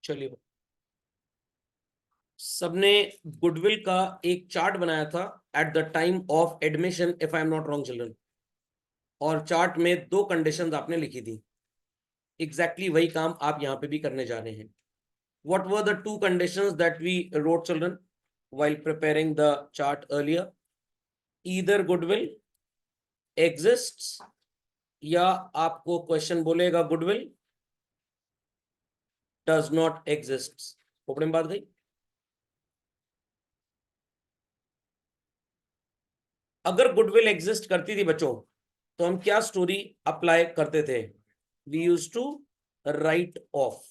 चलिए, सबने गुडविल का एक चार्ट बनाया था at the time of admission, if I am not wrong children, और चार्ट में दो कंडीशंस आपने लिखी थी। एग्जैक्टली वही काम आप यहाँ पे भी करने जा रहे हैं। What were the two conditions that we wrote, children, while preparing the chart earlier? Either goodwill exists, या आपको क्वेश्चन बोलेगा goodwill does not exist। Khopde में बात गई। अगर गुडविल एग्जिस्ट करती थी बच्चों, तो हम क्या स्टोरी अप्लाई करते थे? We use to write off,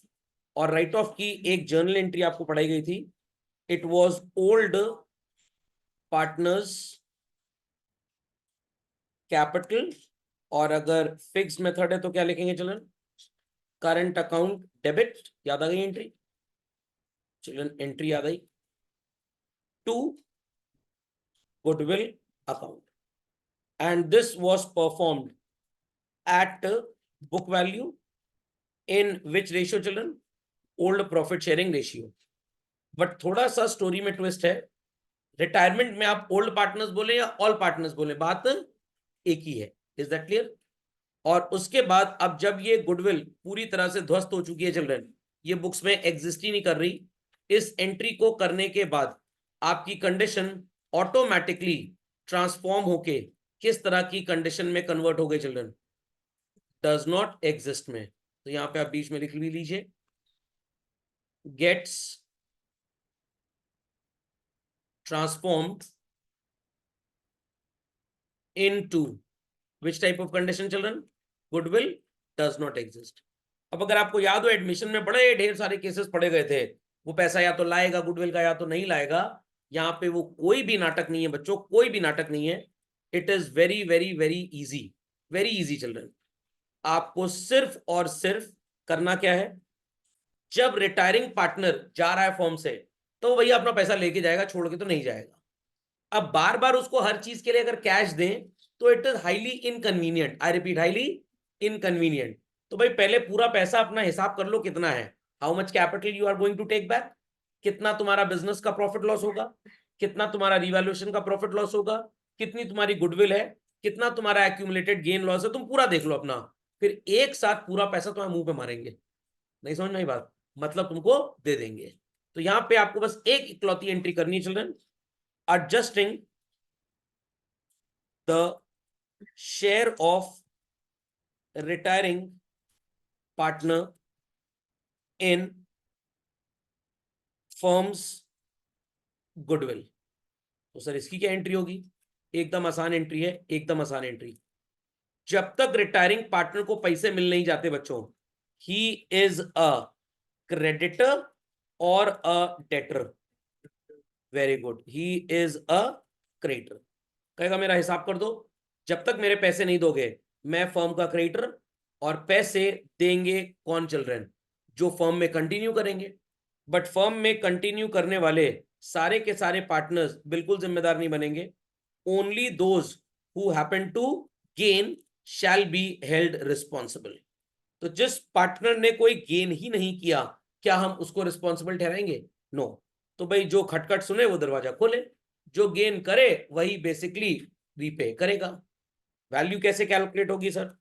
और राइट ऑफ की एक जर्नल एंट्री आपको पढ़ाई गई थी। It was old partners capital, और अगर फिक्स मेथड है तो क्या लिखेंगे चिल्ड्रन? Current account debit. याद आ गई एंट्री चिल्ड्रन? एंट्री याद आई to goodwill account, and this was performed at book value in which ratio children? Old profit sharing ratio। But थोड़ा सा स्टोरी में ट्विस्ट है। रिटायरमेंट में आप ओल्ड पार्टनर्स बोले या ऑल पार्टनर्स बोले, बात एक ही है। Is that clear? और उसके बाद अब जब ये गुडविल पूरी तरह से ध्वस्त हो चुकी है चिल्ड्रन, ये बुक्स में एग्जिस्ट ही नहीं कर रही, इस एंट्री को करने के बाद आपकी कंडीशन ऑटोमेटिकली ट्रांसफॉर्म होके किस तरह की कंडीशन में कन्वर्ट हो गई चिल्ड्रन? डज नॉट एग्जिस्ट में। तो यहां पे आप बीच में लिख भी लीजिए, gets transformed into which type of condition children? Goodwill does not exist। अब अगर आपको याद हो, एडमिशन में बड़े ढेर सारे केसेस पढ़े गए थे, वो पैसा या तो लाएगा गुडविल का या तो नहीं लाएगा। यहाँ पे वो कोई भी नाटक नहीं है बच्चों, कोई भी नाटक नहीं है। It is very very very easy, very easy children. आपको सिर्फ और सिर्फ करना क्या है? जब रिटायरिंग पार्टनर जा रहा है फॉर्म से, तो भैया अपना पैसा लेके जाएगा, छोड़ के तो नहीं जाएगा। अब बार बार उसको हर चीज के लिए अगर कैश दें तो it is highly inconvenient. I repeat, highly inconvenient. तो भाई पहले पूरा पैसा अपना हिसाब कर लो कितना है, how much capital you are going to take back, कितना तुम्हारा बिजनेस का प्रॉफिट लॉस होगा, कितना तुम्हारा रिवैल्यूएशन का प्रॉफिट लॉस होगा, कितनी तुम्हारी गुडविल है, कितना तुम्हारा एक्यूमुलेटेड गेन लॉस है, तुम पूरा देख लो अपना। फिर एक साथ पूरा पैसा तुम्हारे मुंह पे मारेंगे। नहीं समझ में आई बात? मतलब तुमको दे देंगे। तो यहां पे आपको बस एक इकलौती एंट्री करनी है children, adjusting the share of retiring partner in firm's goodwill। तो सर इसकी क्या एंट्री होगी? एकदम आसान एंट्री है, एकदम आसान एंट्री। जब तक रिटायरिंग पार्टनर को पैसे मिल नहीं जाते बच्चों, ही इज अ क्रेडिटर और अ debtor. Very good, he is a creditor. कहेगा मेरा हिसाब कर दो, जब तक मेरे पैसे नहीं दोगे मैं फर्म का क्रेडिटर, और पैसे देंगे कौन चिल्ड्रन? जो फर्म में कंटिन्यू करेंगे। बट फर्म में कंटिन्यू करने वाले सारे के सारे पार्टनर्स बिल्कुल जिम्मेदार नहीं बनेंगे। Only those who happen to gain shall be held responsible. तो जिस पार्टनर ने कोई गेन ही नहीं किया, क्या हम उसको रिस्पॉन्सिबल ठहराएंगे? नो। तो भाई जो खटखट सुने वो दरवाजा खोले, जो गेन करे वही बेसिकली रीपे करेगा। वैल्यू कैसे कैलकुलेट होगी सर?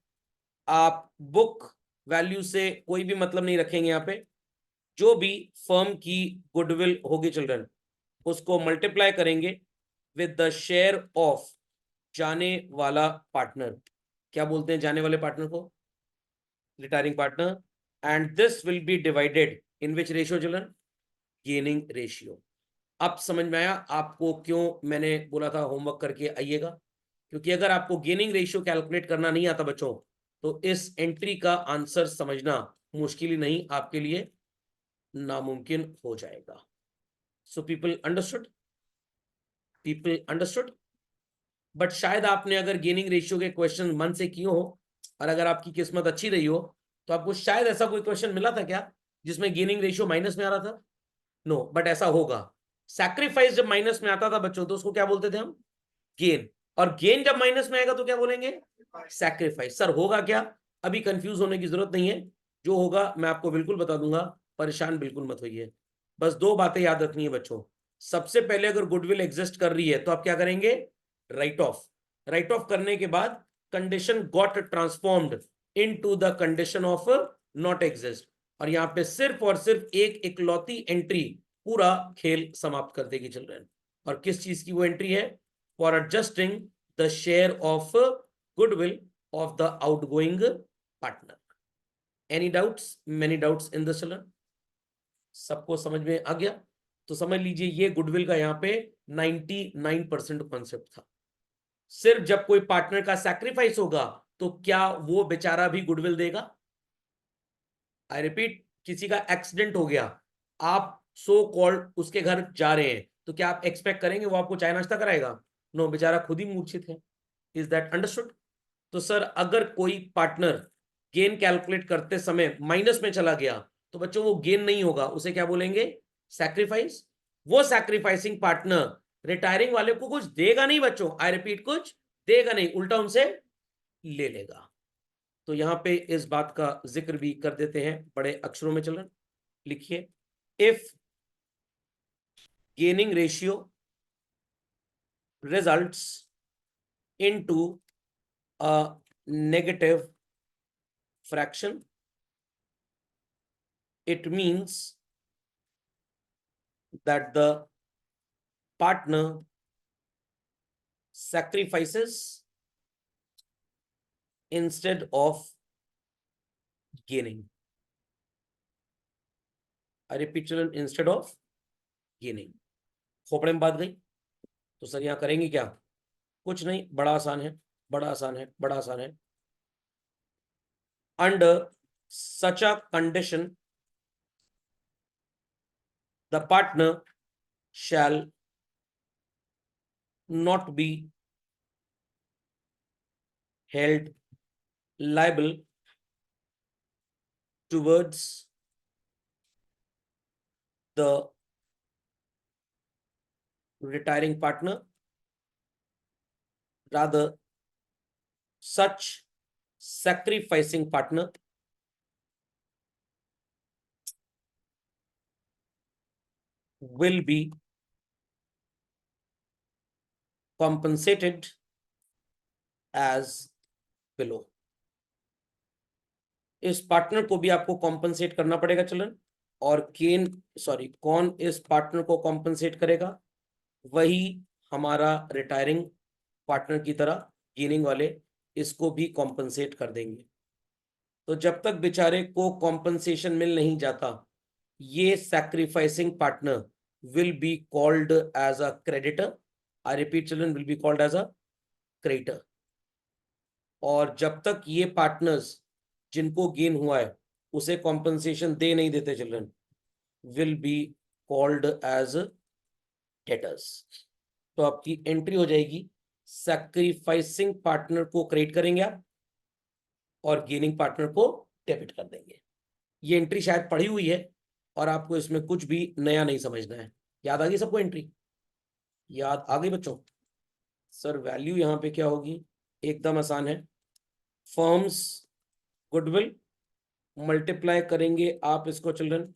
आप बुक वैल्यू से कोई भी मतलब नहीं रखेंगे। यहाँ पे जो भी फर्म की गुडविल होगी चिल्ड्रन, उसको मल्टीप्लाई करेंगे विद द शेयर ऑफ जाने वाला पार्टनर। क्या बोलते हैं जाने वाले पार्टनर को? Retiring partner. And this will be divided in which ratio children? Gaining ratio. अब समझ में आया आपको क्यों मैंने बोला था होमवर्क करके आइएगा? क्योंकि अगर आपको गेनिंग रेशियो कैलकुलेट करना नहीं आता बच्चों, तो इस एंट्री का आंसर समझना मुश्किल ही नहीं, आपके लिए नामुमकिन हो जाएगा। So people understood, people understood. But शायद आपने अगर गेनिंग रेशियो के क्वेश्चन मन से किए हो, और अगर आपकी किस्मत अच्छी रही हो, तो आपको शायद ऐसा कोई क्वेश्चन मिला था क्या जिसमें गेनिंग रेशियो माइनस में आ रहा था? नो, बट ऐसा होगा। सैक्रिफाइस जब माइनस में आता था बच्चों, तो उसको क्या बोलते थे हम? गेन। और गेन जब माइनस में आएगा तो क्या बोलेंगे? सैक्रिफाइस। सर होगा क्या? अभी कंफ्यूज होने की जरूरत नहीं है, जो होगा मैं आपको बिल्कुल बता दूंगा। परेशान बिल्कुल मत होइए, बस 2 बातें याद रखनी है बच्चों। सबसे पहले अगर गुडविल एग्जिस्ट कर रही है तो आप क्या करेंगे, राइट ऑफ। राइट ऑफ करने के बाद condition got transformed into the condition of not exist, और यहां पे सिर्फ और सिर्फ एक इकलौती एंट्री पूरा खेल समाप्त कर देगी चिल्ड्रन। और किस चीज की वो एंट्री है, for adjusting the share of goodwill of the outgoing partner. Any doubts, many doubts in this children? सबको समझ में आ गया? तो समझ लीजिए ये गुडविल का यहाँ पे 99% कॉन्सेप्ट था। सिर्फ जब कोई पार्टनर का सैक्रिफाइस होगा तो क्या वो बेचारा भी गुडविल देगा? आई रिपीट, किसी का एक्सीडेंट हो गया, आप सो कॉल्ड उसके घर जा रहे हैं, तो क्या आप एक्सपेक्ट करेंगे वो आपको चाय नाश्ता कराएगा? नो, बेचारा खुद ही मूर्छित है। Is that understood? तो सर अगर कोई पार्टनर गेन कैलकुलेट करते समय माइनस में चला गया तो बच्चों वो गेन नहीं होगा, उसे क्या बोलेंगे, सैक्रिफाइस। वो सैक्रिफाइसिंग पार्टनर रिटायरिंग वाले को कुछ देगा नहीं बच्चों, आई रिपीट, कुछ देगा नहीं, उल्टा उनसे ले लेगा। तो यहां पे इस बात का जिक्र भी कर देते हैं बड़े अक्षरों में, चलन लिखिए, if gaining ratio results into a negative fraction, it means that the partner sacrifices instead of gaining. I repeat children, instead of gaining. खोपड़े में बात गई? तो सर यहां करेंगे क्या? कुछ नहीं, बड़ा आसान है, बड़ा आसान है, बड़ा आसान है। Under such a condition, the partner shall not be held liable towards the retiring partner. Rather, such sacrificing partner will be compensated as below. इस पार्टनर को भी आपको कॉम्पनसेट करना पड़ेगा चिल्ड्रन, और कौन इस पार्टनर को कॉम्पनसेट करेगा? वही हमारा रिटायरिंग पार्टनर की तरह गेनिंग वाले इसको भी कॉम्पनसेट कर देंगे। तो जब तक बेचारे को कॉम्पनसेशन मिल नहीं जाता, ये sacrificing partner will be called as a creditor. I repeat children, will be called as a creditor. और जब तक ये पार्टनर्स जिनको गेन हुआ है उसे कॉम्पनसेशन दे नहीं देते children, will be called as debtors. तो आपकी एंट्री हो जाएगी, सैक्रिफाइसिंग पार्टनर को क्रेडिट करेंगे आप और गेनिंग पार्टनर को डेबिट कर देंगे। ये एंट्री शायद पढ़ी हुई है और आपको इसमें कुछ भी नया नहीं समझना है। याद आ गई सबको एंट्री? याद आ गई बच्चों? सर वैल्यू यहां पे क्या होगी, एकदम आसान है। फर्म्स गुडविल मल्टीप्लाई करेंगे आप इसको चिल्ड्रन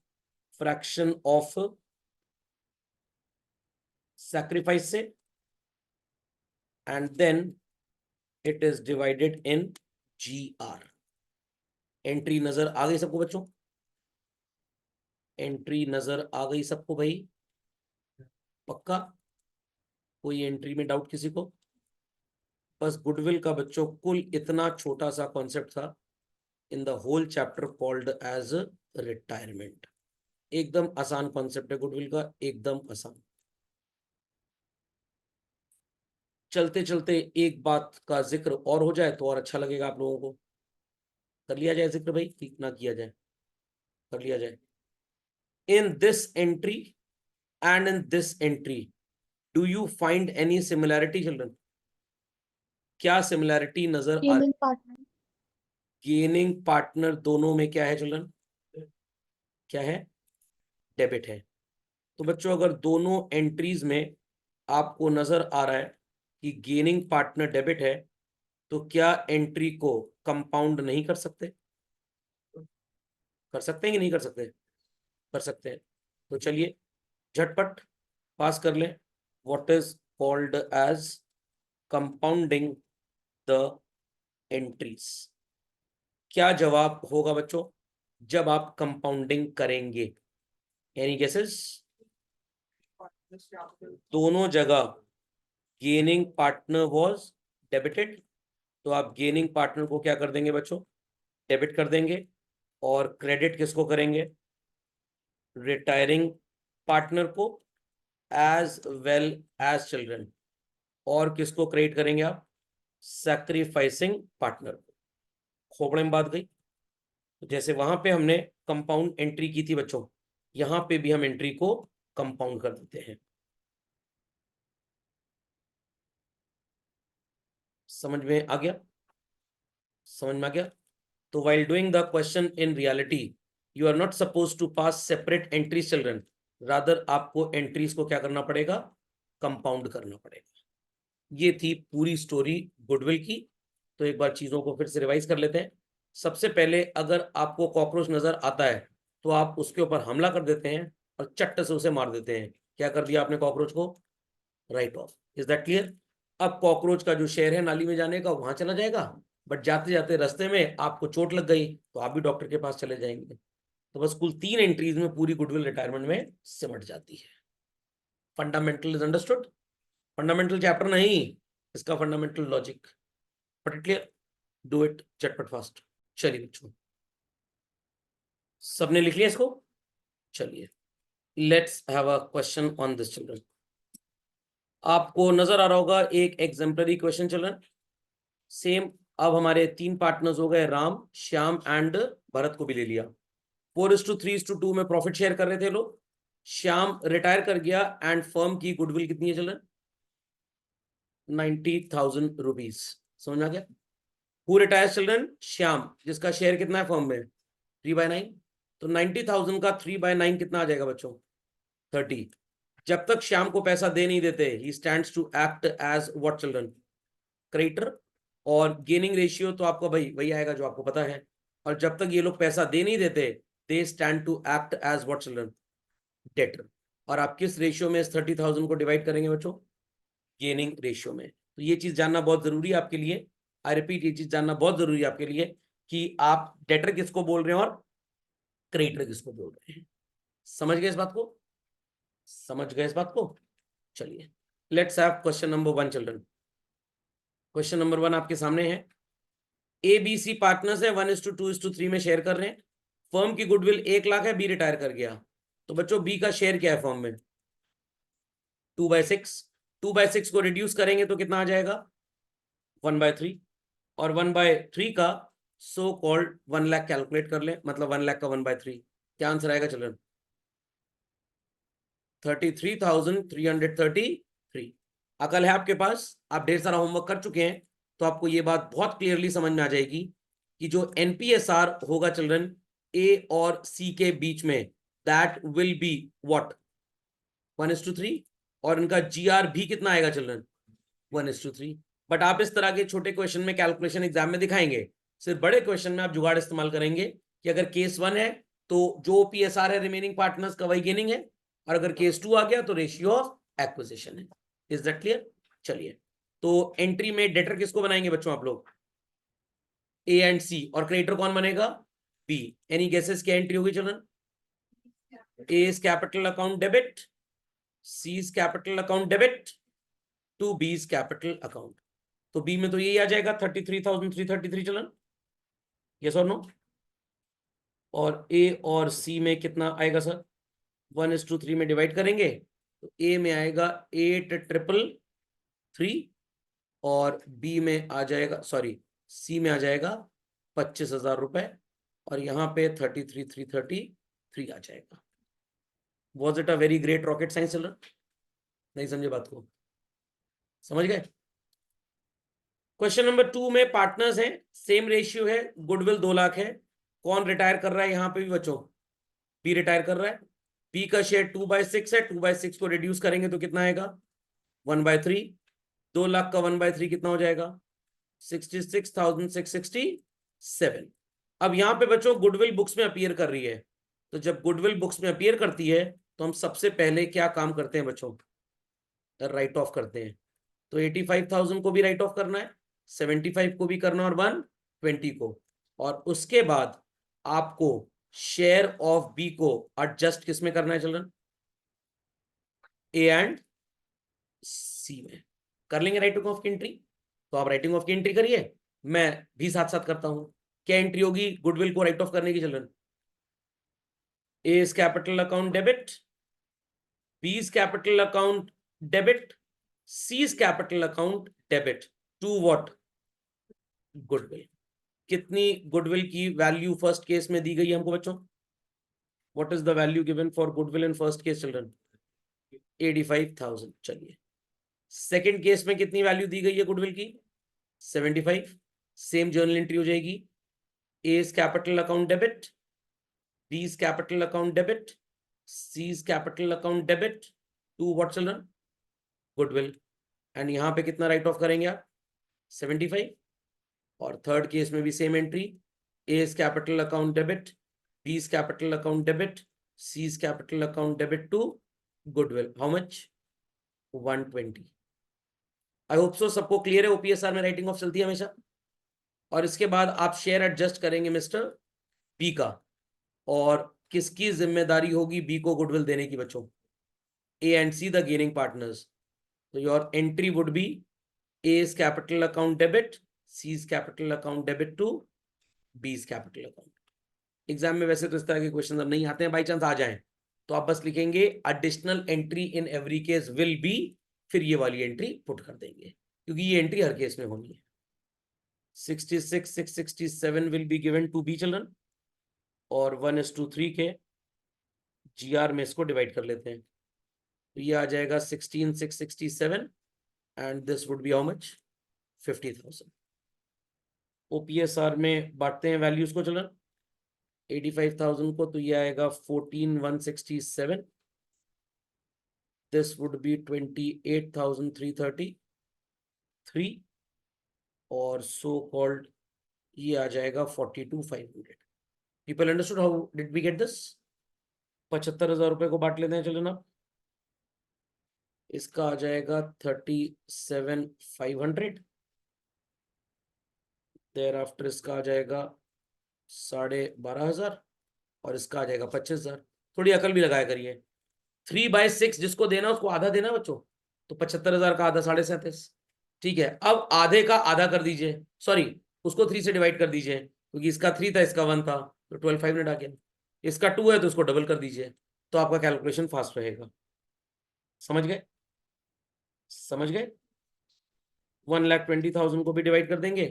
फ्रैक्शन ऑफ सैक्रिफाइस से, and then it is divided in GR। Entry नजर आ गई सबको बच्चों? एंट्री नजर आ गई सबको भाई? पक्का? कोई एंट्री में डाउट किसी को? बस गुडविल का बच्चों कुल इतना छोटा सा कॉन्सेप्ट था in the whole chapter called as retirement. एकदम आसान कॉन्सेप्ट है गुडविल का, एकदम आसान। चलते चलते एक बात का जिक्र और हो जाए तो और अच्छा लगेगा आप लोगों को। कर लिया जाए जिक्र भाई कि ना किया जाए? कर लिया जाए। In this entry and in this entry, do you find any similarity children? क्या सिमिलैरिटी नजर आ? Gaining partner. गेनिंग पार्टनर दोनों में क्या है चिल्ड्रन? क्या है? डेबिट है। तो बच्चों अगर दोनों एंट्रीज में आपको नजर आ रहा है कि गेनिंग पार्टनर डेबिट है, तो क्या एंट्री को कंपाउंड नहीं कर सकते? कर सकते हैं कि नहीं कर सकते? कर सकते हैं। तो चलिए झटपट पास कर लें। What is called as compounding the entries. क्या जवाब होगा बच्चों जब आप कंपाउंडिंग करेंगे? Any guesses? दोनों जगह गेनिंग पार्टनर वाज डेबिटेड, तो आप गेनिंग पार्टनर को क्या कर देंगे बच्चों? डेबिट कर देंगे। और क्रेडिट किसको करेंगे? रिटायरिंग पार्टनर को एज वेल एज चिल्ड्रन। और किसको क्रेडिट करेंगे आप? सैक्रिफाइसिंग पार्टनर को। खोपड़े में बात गई। तो जैसे वहां पे हमने कंपाउंड एंट्री की थी बच्चों, यहां पे भी हम एंट्री को कंपाउंड कर देते हैं। समझ में आ गया? समझ में आ गया? तो while doing the question in reality you are not supposed to pass separate entries children, rather आपको एंट्रीज को क्या करना पड़ेगा? कंपाउंड करना पड़ेगा। ये थी पूरी स्टोरी गुडविल की। तो एक बार चीजों को फिर से रिवाइज कर लेते हैं। सबसे पहले अगर आपको कॉकरोच नजर आता है तो आप उसके ऊपर हमला कर देते हैं और चट्ट से उसे मार देते हैं। क्या कर दिया आपने कॉकरोच को? Right of. Is that clear? अब कॉकरोच का जो शेर है नाली में जाने का वहां चला जाएगा, बट जाते जाते रास्ते में आपको चोट लग गई तो आप भी डॉक्टर के पास चले जाएंगे। तो बस कुल 3 एंट्रीज में पूरी गुडविल रिटायरमेंट में सिमट जाती है। Fundamental is understood? Fundamental chapter नहीं, इसका fundamental logic. But it clear? Do it झटपट फास्ट। चलिए बच्चों, सबने लिख लिया इसको? चलिए let's have a question on this children. आपको नजर आ रहा होगा एक एग्जाम्पलरी क्वेश्चन चिल्ड्रन। सेम अब हमारे 3 पार्टनर्स हो गए, राम, श्याम एंड भरत को भी ले लिया। 4:3:2 में प्रॉफिट शेयर कर रहे थे लोग। श्याम रिटायर कर गया एंड फर्म की गुडविल कितनी है चिल्ड्रन? 90,000 रुपीज। समझ में आ गया? Who retires children? श्याम, जिसका शेयर कितना है फर्म में? 3/9। तो 90,000 का 3/9 कितना आ जाएगा बच्चों? 30। जब तक श्याम को पैसा दे नहीं देते ही stands to act as what children? Creditor. और गेनिंग रेशियो तो आपका भाई वही आएगा जो आपको पता है। और जब तक ये लोग पैसा दे नहीं देते they stand to act as what children? Debtor. और आप किस रेशियो में इस 30,000 को डिवाइड करेंगे बच्चों? गेनिंग रेशियो में। तो ये चीज जानना बहुत जरूरी है आपके लिए। आई रिपीट, ये चीज जानना बहुत जरूरी है आपके लिए कि आप डेटर किसको बोल रहे हैं और क्रेडिटर किसको बोल रहे हैं। समझ गए इस बात को? समझ गए इस बात को? चलिए let's have question number 1 children. Question number 1 आपके सामने है। ए बी सी पार्टनर्स है, 1:2:3 में शेयर कर रहे हैं। फर्म की गुडविल 1 लाख है, बी रिटायर कर गया। तो बच्चों बी का शेयर क्या है फर्म में? 2/6। 2/6 को रिड्यूस करेंगे तो कितना आ जाएगा? 1/3। और 1/3 का सो कॉल्ड 1 लाख कैलकुलेट कर ले, मतलब 1 लाख का 1/3 क्या आंसर आएगा चिल्ड्रन? 33,333। अकल है आपके पास, आप ढेर सारा होमवर्क कर चुके हैं, तो आपको ये बात बहुत क्लियरली समझ में आ जाएगी कि जो एनपीएसआर होगा चिल्ड्रन ए और सी के बीच में, दैट विल बी व्हाट? 1:3। और इनका जीआर भी कितना आएगा चिल्ड्रन? 1:3। बट आप इस तरह के छोटे क्वेश्चन में कैलकुलेशन एग्जाम में दिखाएंगे, सिर्फ बड़े क्वेश्चन में आप जुगाड़ इस्तेमाल करेंगे कि अगर केस 1 है तो जो पीएसआर है रिमेनिंग पार्टनर्स का वही गेनिंग है, और अगर केस 2 आ गया तो रेशियो ऑफ एक्विजिशन है। Is that clear? चलिए, तो एंट्री में डेटर किसको बनाएंगे बच्चों आप लोग? A and C. और क्रेडिटर कौन बनेगा? बी। एनी गेसेस क्या एंट्री होगी children? A is capital account debit, C is capital account debit to B is capital account. तो बी में तो यही आ जाएगा 33,333 चिल्ड्रन। यस और नो? और ए और सी में कितना आएगा सर? 1:3 में डिवाइड करेंगे तो ए में आएगा 8,333 और बी में आ जाएगा, सॉरी सी में आ जाएगा 25,000 रुपए, और यहाँ पे 33,333 आ जाएगा। Was it a very great rocket science children? नहीं समझे बात को? समझ गए? क्वेश्चन नंबर 2 में पार्टनर्स हैं, सेम रेशियो है, गुडविल 2 लाख है। कौन रिटायर कर रहा है यहाँ पे भी बच्चों? बी रिटायर कर रहा है। बी का शेयर 2/6 है, 2/6 को रिड्यूस करेंगे तो कितना आएगा? 1/3। 2 लाख का 1/3 कितना हो जाएगा? 66,667। अब यहाँ पे बच्चों गुडविल बुक्स में अपीयर कर रही है तो जब गुडविल बुक्स में अपीयर करती है तो हम सबसे पहले क्या काम करते हैं बच्चों, राइट ऑफ करते हैं। तो 85,000 को भी राइट ऑफ करना है, 75 को भी करना है और 120 को, और उसके बाद आपको शेयर ऑफ बी को एडजस्ट किस में करना है चिल्ड्रन, ए एंड सी में। कर लेंगे राइटिंग ऑफ की एंट्री। तो आप राइटिंग ऑफ की एंट्री करिए, मैं भी साथ साथ करता हूं। क्या एंट्री होगी गुडविल को राइट ऑफ करने की children? A is capital account debit, B is capital account debit, C is capital account debit to what, goodwill. कितनी गुडविल की वैल्यू फर्स्ट केस में दी गई है हमको बच्चों? What is the value given for goodwill in first case children? 85,000। चलिए second case में कितनी वैल्यू दी गई है गुडविल की? 75। सेम जर्नल एंट्री हो जाएगी, A is capital account debit, B is capital account debit, C is capital account debit to what children, goodwill. And यहां पे कितना राइट ऑफ करेंगे आप? 75। और थर्ड केस में भी same entry, A is capital account debit, B is capital account debit, C is capital account debit to goodwill. How much? 120। I hope so सबको clear है। ओपीएसआर में राइटिंग ऑफ चलती है हमेशा। और इसके बाद आप शेयर एडजस्ट करेंगे मिस्टर बी का, और किसकी जिम्मेदारी होगी बी को गुडविल देने की बच्चों? A and C the gaining partners. तो your entry would be A is capital account debit, C is capital account debit to B is capital account. Exam में वैसे तो इस तरह के क्वेश्चन नहीं आते हैं, बाई चांस आ जाएं तो आप बस लिखेंगे additional entry in every case will be, फिर ये वाली एंट्री पुट कर देंगे क्योंकि ये एंट्री हर केस में होनी है। 66 667 will be given to B children, और 1:3 के जीआर में इसको डिवाइड कर लेते हैं। तो ये आ जाएगा 16 667 and this would be how much? 50,000। ओपीएसआर में बांटते हैं वैल्यूज को चिल्ड्रन, 85,000 को, तो ये आएगा 14,167, दिस वुड बी 28,333, और सो कॉल्ड ये आ जाएगा 42,500। People understood how did we get this? 75,000 रुपए को बांट लेते हैं चलो ना, इसका आ जाएगा 37,500, देयर आफ्टर इसका आ जाएगा 12,500, और इसका आ जाएगा 25,000। थोड़ी अकल भी लगाया करिए, 3/6 जिसको देना उसको आधा देना बच्चों, तो 75,000 का आधा 37,500। ठीक है, अब आधे का आधा कर दीजिए, सॉरी उसको 3 से डिवाइड कर दीजिए, क्योंकि इसका 3 था इसका 1 था, तो 12,500 आ गया। इसका 2 है तो उसको डबल कर दीजिए, तो आपका कैलकुलेशन फास्ट रहेगा। समझ गए? समझ गए? 1,20,000 को भी डिवाइड कर देंगे,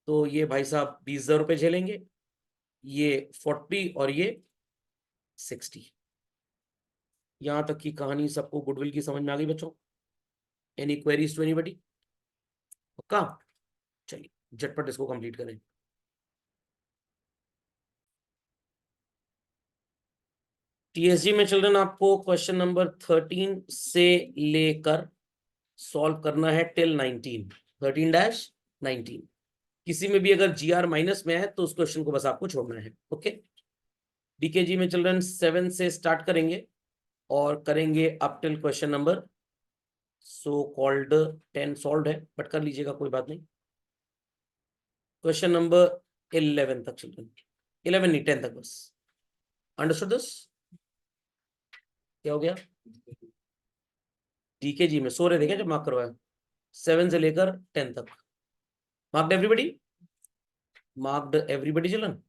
तो ये भाई साहब 20,000 रुपए झेलेंगे, ये 40 और ये 60। यहां तक की कहानी सबको गुडविल की समझ में आ गई बच्चों? Any queries to anybody? पक्का? चलिए झटपट इसको कंप्लीट करें। टीएसजी में चिल्ड्रन आपको क्वेश्चन नंबर 13 से लेकर सॉल्व करना है टिल 19, 13-19। किसी में भी अगर जीआर माइनस में है तो उस क्वेश्चन को बस आपको छोड़ना है। ओके, डीकेजी में चिल्ड्रन 7 से स्टार्ट करेंगे और करेंगे up till question number so called 10 solve है, बट कर लीजिएगा कोई बात नहीं। क्वेश्चन नंबर 11 तक चिल्ड्रन, 11 नहीं 10 तक बस। Understood this? क्या हो गया? डीकेजी में सो रहे थे क्या जब मार्क करवाया? 7 से लेकर 10 तक marked everybody? Marked everybody children?